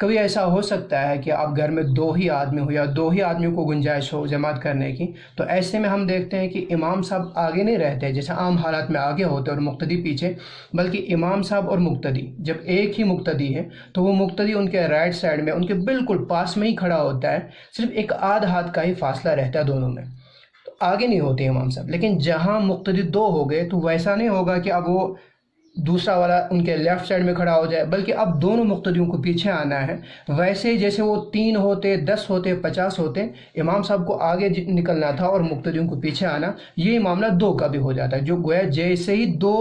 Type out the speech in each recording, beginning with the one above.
کبھی ایسا ہو سکتا ہے کہ آپ گھر میں 2 ہی آدمی ہو یا 2 ہی آدمیوں کو گنجائش ہو جماعت کرنے کی، تو ایسے میں ہم دیکھتے ہیں کہ امام صاحب آگے نہیں رہتے جیسے عام حالات میں آگے ہوتے اور مقتدی پیچھے، بلکہ امام صاحب اور مقتدی جب ایک ہی مقتدی ہے تو وہ مقتدی ان کے رائٹ سائڈ میں ان کے بالکل پاس میں ہی کھڑا ہوتا ہے، صرف ایک آدھ ہاتھ کا ہی فاصلہ رہتا ہے دونوں میں، تو آگے نہیں ہوتے امام صاحب۔ لیکن جہاں مقتدی 2 ہو گئے تو ویسا نہیں ہوگا کہ اب وہ دوسرا والا ان کے لیفٹ سائڈ میں کھڑا ہو جائے، بلکہ اب دونوں مقتدیوں کو پیچھے آنا ہے۔ ویسے جیسے وہ 3 ہوتے، 10 ہوتے، 50 ہوتے، امام صاحب کو آگے نکلنا تھا اور مقتدیوں کو پیچھے آنا، یہ معاملہ 2 کا بھی ہو جاتا ہے، جو گویا جیسے ہی 2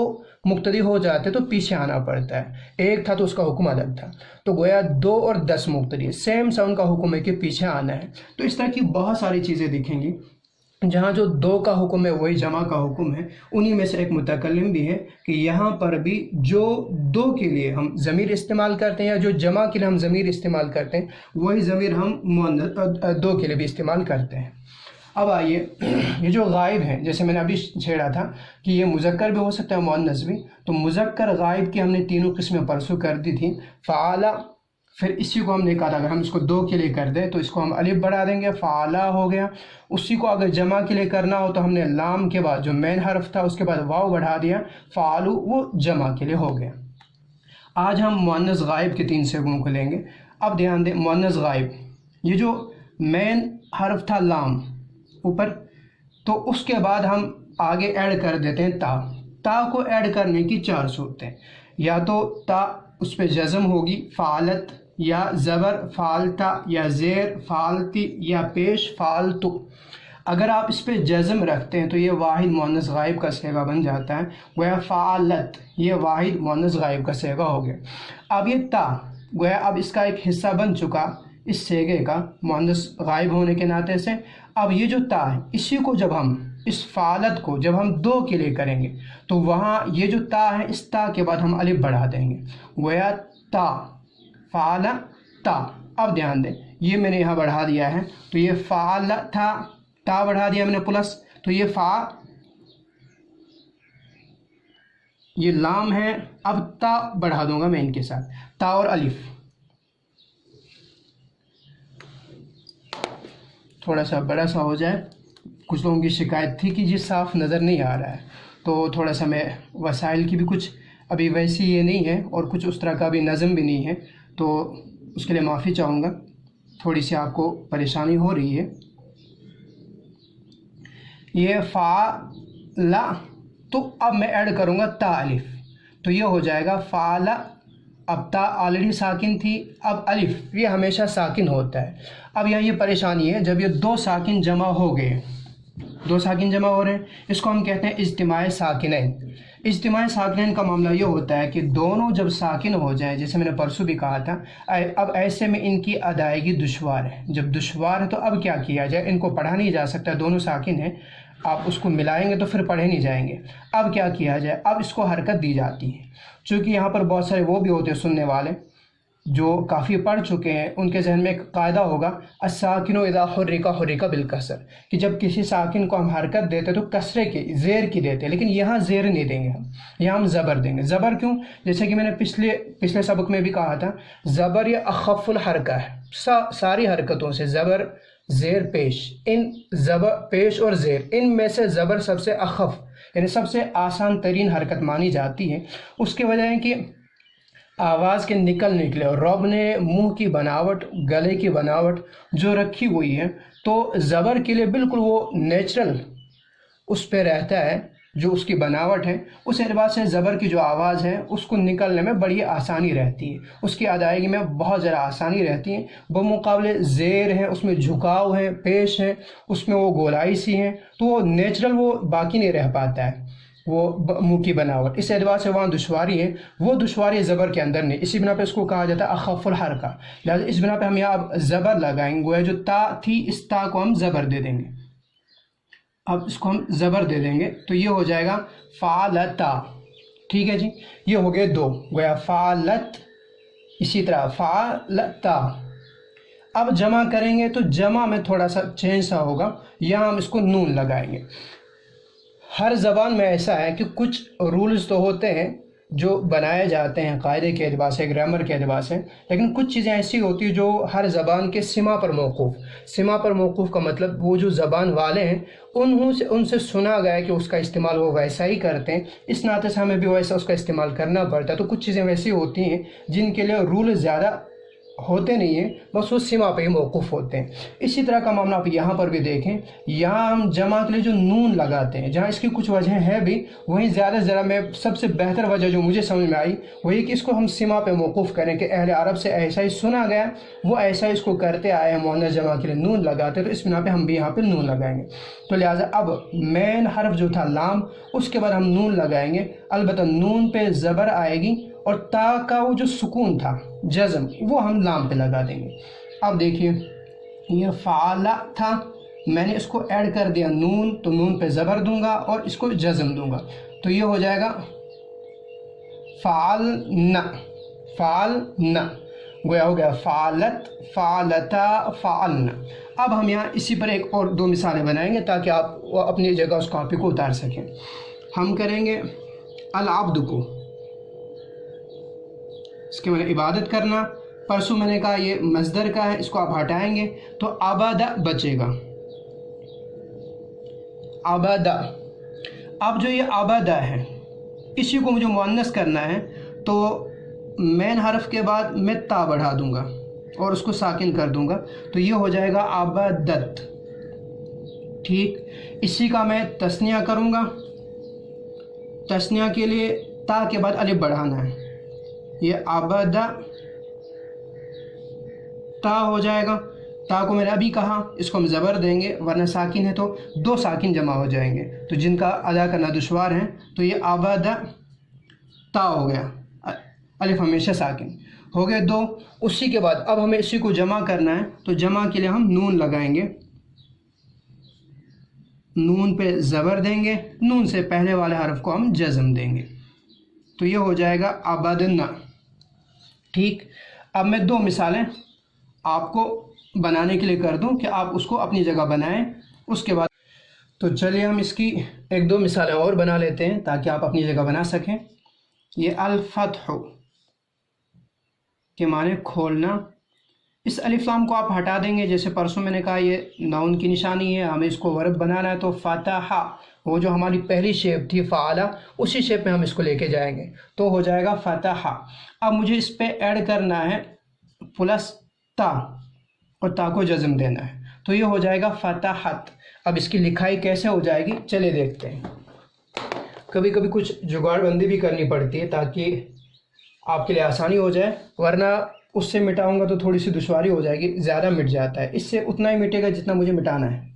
مقتدی ہو جاتے تو پیچھے آنا پڑتا ہے، ایک تھا تو اس کا حکم الگ تھا، تو گویا 2 اور 10 مقتدی سیم سا ان کا حکم ہے کہ پیچھے آنا ہے۔ تو اس طرح کی بہت ساری چیزیں دکھیں گی، جہاں جو 2 کا حکم ہے وہی جمع کا حکم ہے۔ انہی میں سے ایک متکلم بھی ہے کہ یہاں پر بھی جو 2 کے لیے ہم ضمیر استعمال کرتے ہیں یا جو جمع کے لیے ہم ضمیر استعمال کرتے ہیں وہی ضمیر ہم 2 کے لیے بھی استعمال کرتے ہیں۔ اب آئیے، یہ جو غائب ہیں جیسے میں نے ابھی چھیڑا تھا کہ یہ مذکر بھی ہو سکتا ہے مؤنث بھی، تو مذکر غائب کی ہم نے 3 قسمیں پرسوں کر دی تھی، فعال، پھر اسی کو ہم نے کہا تھا اگر ہم اس کو 2 کے لیے کر دیں تو اس کو ہم الف بڑھا دیں گے، فعلا ہو گیا۔ اسی کو اگر جمع کے لیے کرنا ہو تو ہم نے لام کے بعد جو مین حرف تھا اس کے بعد واو بڑھا دیا، فعلو، وہ جمع کے لیے ہو گیا۔ آج ہم مؤنث غائب کے 3 صیغوں کو لیں گے۔ اب دھیان دیں، مؤنث غائب، یہ جو مین حرف تھا لام اوپر، تو اس کے بعد ہم آگے ایڈ کر دیتے ہیں تا کو ایڈ کرنے کی 4 صورتیں، یا تو تا اس پہ جزم ہوگی فعلت، یا زبر فعلتا، یا زیر فعلتی، یا پیش فعلتو۔ اگر آپ اس پہ جزم رکھتے ہیں تو یہ واحد مؤنث غائب کا صیغہ بن جاتا ہے، گویا فعلت یہ واحد مؤنث غائب کا صیغہ ہو گیا۔ اب یہ تا گویا اب اس کا ایک حصہ بن چکا اس صیغے کا مؤنث غائب ہونے کے ناطے سے۔ اب یہ جو تا ہے اسی کو جب ہم اس فعلت کو جب ہم 2 کے لیے کریں گے تو وہاں یہ جو تا ہے اس تا کے بعد ہم الف بڑھا دیں گے، گویا تا فعل تا۔ اب دھیان دیں، یہ میں نے یہاں بڑھا دیا ہے تو یہ فعل تھا، تا بڑھا دیا میں نے پلس، تو یہ یہ لام ہے، اب تا بڑھا دوں گا میں ان کے ساتھ، تا اور الف۔ تھوڑا سا بڑا سا ہو جائے، کچھ لوگوں کی شکایت تھی کہ جی صاف نظر نہیں آ رہا ہے، تو تھوڑا سا میں وسائل کی بھی کچھ ابھی ویسی یہ نہیں ہے اور کچھ اس طرح کا بھی نظم بھی نہیں ہے، تو اس کے لیے معافی چاہوں گا، تھوڑی سی آپ کو پریشانی ہو رہی ہے۔ یہ فعل، تو اب میں ایڈ کروں گا تا الف، تو یہ ہو جائے گا فعل۔ اب تا آلریڈی ساکن تھی، اب الف یہ ہمیشہ ساکن ہوتا ہے۔ اب یہاں یہ پریشانی ہے، جب یہ 2 ساکن جمع ہو گئے، 2 ساکن جمع ہو رہے ہیں، اس کو ہم کہتے ہیں اجتماع ساکنین۔ اجتماع ساکنین کا معاملہ یہ ہوتا ہے کہ دونوں جب ساکن ہو جائیں، جیسے میں نے پرسوں بھی کہا تھا، اب ایسے میں ان کی ادائیگی دشوار ہے۔ جب دشوار ہے تو اب کیا کیا جائے، ان کو پڑھا نہیں جا سکتا، دونوں ساکن ہیں، آپ اس کو ملائیں گے تو پھر پڑھے نہیں جائیں گے۔ اب کیا کیا جائے، اب اس کو حرکت دی جاتی ہے، چونکہ یہاں پر بہت سارے وہ بھی ہوتے ہیں سننے والے جو کافی پڑھ چکے ہیں، ان کے ذہن میں ایک قاعدہ ہوگا الساکن اذا حرک حرک بالکسر، کہ جب کسی ساکن کو ہم حرکت دیتے تو کسرے کی، زیر کی دیتے، لیکن یہاں زیر نہیں دیں گے، ہم یہاں ہم زبر دیں گے۔ زبر کیوں؟ جیسے کہ میں نے پچھلے سبق میں بھی کہا تھا، زبر یہ اخف الحرکہ ہے، ساری حرکتوں سے زبر زیر پیش، ان زبر پیش اور زیر ان میں سے زبر سب سے اخف یعنی سب سے آسان ترین حرکت مانی جاتی ہے۔ اس کی وجہ ہے کہ آواز کے نکلے اور رب نے منہ کی بناوٹ، گلے کی بناوٹ جو رکھی ہوئی ہے، تو زبر کے لیے بالکل وہ نیچرل اس پہ رہتا ہے، جو اس کی بناوٹ ہے، اس اعتبار سے زبر کی جو آواز ہے اس کو نکلنے میں بڑی آسانی رہتی ہے، اس کی ادائیگی میں بہت زیادہ آسانی رہتی ہے۔ بمقابلے زیر ہے، اس میں جھکاؤ ہے، پیش ہے، اس میں وہ گولائی سی ہے، تو وہ نیچرل وہ باقی نہیں رہ پاتا ہے، وہ منہ کی بناوٹ، اس اعتبار سے وہاں دشواری ہے، وہ دشواری زبر کے اندر نہیں، اسی بنا پہ اس کو کہا جاتا ہے اخف الحرکہ، لہٰذا اس بنا پہ ہم یہاں اب زبر لگائیں گے، گویا جو تا تھی اس تا کو ہم زبر دے دیں گے، اب اس کو ہم زبر دے دیں گے تو یہ ہو جائے گا فعلتا۔ ٹھیک ہے جی، یہ ہو گئے 2، گویا فعلت، اسی طرح فعلتا۔ اب جمع کریں گے تو جمع میں تھوڑا سا چینج سا ہوگا، یہاں ہم اس کو نون لگائیں گے۔ ہر زبان میں ایسا ہے کہ کچھ رولز تو ہوتے ہیں جو بنائے جاتے ہیں قاعدے کے اعتبار سے، گرامر کے اعتبار سے، لیکن کچھ چیزیں ایسی ہوتی ہیں جو ہر زبان کے سمہ پر موقوف، سمہ پر موقوف کا مطلب وہ جو زبان والے ہیں ان سے سنا گیا ہے کہ اس کا استعمال وہ ویسا ہی کرتے ہیں، اس ناطے سے ہمیں بھی ویسا اس کا استعمال کرنا پڑتا ہے۔ تو کچھ چیزیں ویسی ہوتی ہیں جن کے لیے رول زیادہ ہوتے نہیں ہیں، بس وہ سمہ پہ ہی موقوف ہوتے ہیں۔ اسی طرح کا معاملہ آپ یہاں پر بھی دیکھیں، یہاں ہم جمع کے لیے جو نون لگاتے ہیں، جہاں اس کی کچھ وجہ ہے بھی، وہیں زیادہ ذرا میں سب سے بہتر وجہ جو مجھے سمجھ میں آئی وہ یہ کہ اس کو ہم سمہ پہ موقوف کریں کہ اہل عرب سے ایسا ہی سنا گیا، وہ ایسا ہی اس کو کرتے آئے ہیں، مؤنث جمع کے لیے نون لگاتے، تو اس بنا پہ ہم بھی یہاں پہ نون لگائیں گے۔ تو لہٰذا اب مین حرف جو تھا لام، اس کے بعد ہم نون لگائیں گے، البتہ نون پہ زبر آئے گی اور تا کا وہ جو سکون تھا جزم، وہ ہم لام پہ لگا دیں گے۔ اب دیکھیے یہ فعلا تھا، میں نے اس کو ایڈ کر دیا نون، تو نون پہ زبر دوں گا اور اس کو جزم دوں گا، تو یہ ہو جائے گا فعلنا، فعلنا، گویا ہو گیا فعلت، فعلتا، فعلنا۔ اب ہم یہاں اسی پر ایک اور دو مثالیں بنائیں گے تاکہ آپ اپنی جگہ اس کاپی کو اتار سکیں۔ ہم کریں گے العبد کو، اس کے معنی عبادت کرنا، پرسوں میں نے کہا یہ مصدر کا ہے، اس کو آپ ہٹائیں گے تو عبادہ بچے گا، عبادہ۔ اب جو یہ عبادہ ہے اسی کو مجھے مؤنث کرنا ہے، تو مین حرف کے بعد میں تا بڑھا دوں گا اور اس کو ساکن کر دوں گا، تو یہ ہو جائے گا عبادت، ٹھیک۔ اسی کا میں تثنیہ کروں گا، تثنیہ کے لیے تا کے بعد الف بڑھانا ہے، یہ عبادہ تا ہو جائے گا۔ تا کو میں نے ابھی کہا اس کو ہم زبر دیں گے ورنہ ساکن ہے تو دو ساکن جمع ہو جائیں گے، تو جن کا ادا کرنا دشوار ہے، تو یہ عبادہ تا ہو گیا، الف ہمیشہ ساکن ہو گئے دو۔ اسی کے بعد اب ہمیں اسی کو جمع کرنا ہے، تو جمع کے لیے ہم نون لگائیں گے، نون پہ زبر دیں گے، نون سے پہلے والے حرف کو ہم جزم دیں گے، تو یہ ہو جائے گا عبادنا، ٹھیک۔ اب میں دو مثالیں آپ کو بنانے کے لیے کر دوں کہ آپ اس کو اپنی جگہ بنائیں، اس کے بعد تو چلیے ہم اس کی ایک دو مثالیں اور بنا لیتے ہیں تاکہ آپ اپنی جگہ بنا سکیں۔ یہ الفتح کے معنی کھولنا، اس الف لام کو آپ ہٹا دیں گے، جیسے پرسوں میں نے کہا یہ نون کی نشانی ہے، ہمیں اس کو ورب بنانا ہے، تو فتح، وہ جو ہماری پہلی شیپ تھی فعلا، اسی شیپ میں ہم اس کو لے کے جائیں گے، تو ہو جائے گا فتح۔ اب مجھے اس پہ ایڈ کرنا ہے پلس تا، اور تا کو جزم دینا ہے، تو یہ ہو جائے گا فتحت۔ اب اس کی لکھائی کیسے ہو جائے گی چلے دیکھتے ہیں۔ کبھی کبھی کچھ جگاڑ بندی بھی کرنی پڑتی ہے تاکہ آپ کے لیے آسانی ہو جائے، ورنہ اس سے مٹاؤں گا تو تھوڑی سی دشواری ہو جائے گی، زیادہ مٹ جاتا ہے، اس سے اتنا ہی مٹے گا جتنا مجھے مٹانا ہے۔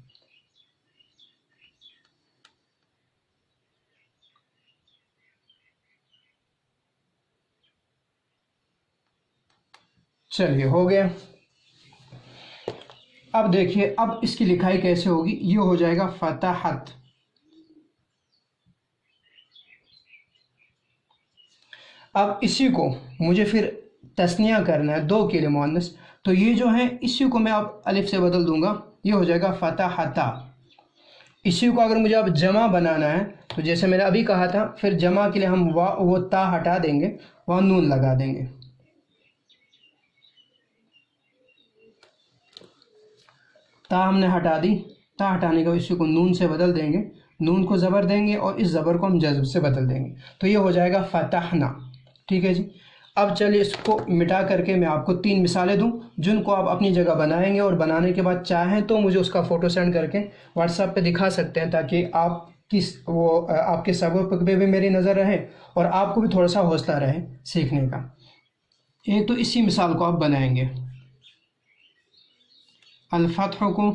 چلیے ہو گیا۔ اب دیکھیے اب اس کی لکھائی کیسے ہوگی، یہ ہو جائے گا فتحت۔ اب اسی کو مجھے پھر تثنیہ کرنا ہے، دو کے لیے مؤنث، تو یہ جو ہے اسی کو میں اب الف سے بدل دوں گا، یہ ہو جائے گا فتحتا۔ اسی کو اگر مجھے اب جمع بنانا ہے تو جیسے میں نے ابھی کہا تھا، پھر جمع کے لیے ہم وہ تا ہٹا دیں گے، وہاں نون لگا دیں گے، تا ہم نے ہٹا دی، تا ہٹانے کا اسی کو نون سے بدل دیں گے، نون کو زبر دیں گے اور اس زبر کو ہم جزم سے بدل دیں گے، تو یہ ہو جائے گا فتحنا، ٹھیک ہے جی۔ اب چلیے اس کو مٹا کر کے میں آپ کو تین مثالیں دوں جن کو آپ اپنی جگہ بنائیں گے، اور بنانے کے بعد چاہیں تو مجھے اس کا فوٹو سینڈ کر کے واٹس ایپ پہ دکھا سکتے ہیں تاکہ آپ کے سبق پہ بھی میری نظر رہے اور آپ کو بھی تھوڑا سا حوصلہ رہے سیکھنے کا۔ ایک تو اسی مثال کو آپ بنائیں گے الفتح کو،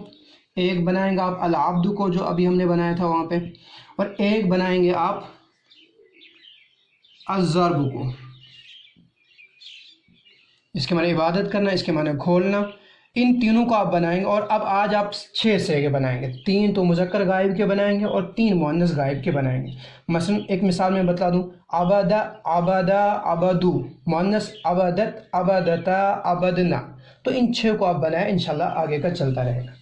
ایک بنائیں گے آپ العبد کو جو ابھی ہم نے بنایا تھا وہاں پہ، اور ایک بنائیں گے آپ الضرب کو، اس کے معنی عبادت کرنا، اس کے معنی کھولنا، ان تینوں کو آپ بنائیں گے۔ اور اب آج آپ 6 صیغے بنائیں گے، 3 تو مذکر غائب کے بنائیں گے اور 3 مؤنث غائب کے بنائیں گے۔ مثلا ایک مثال میں بتلا دوں، عبادہ، عبادہ، عبدو، مؤنث عبادت، عبادتا، عبدنا، تو ان 6 کو آپ بنائیں، انشاءاللہ آگے کا چلتا رہے گا۔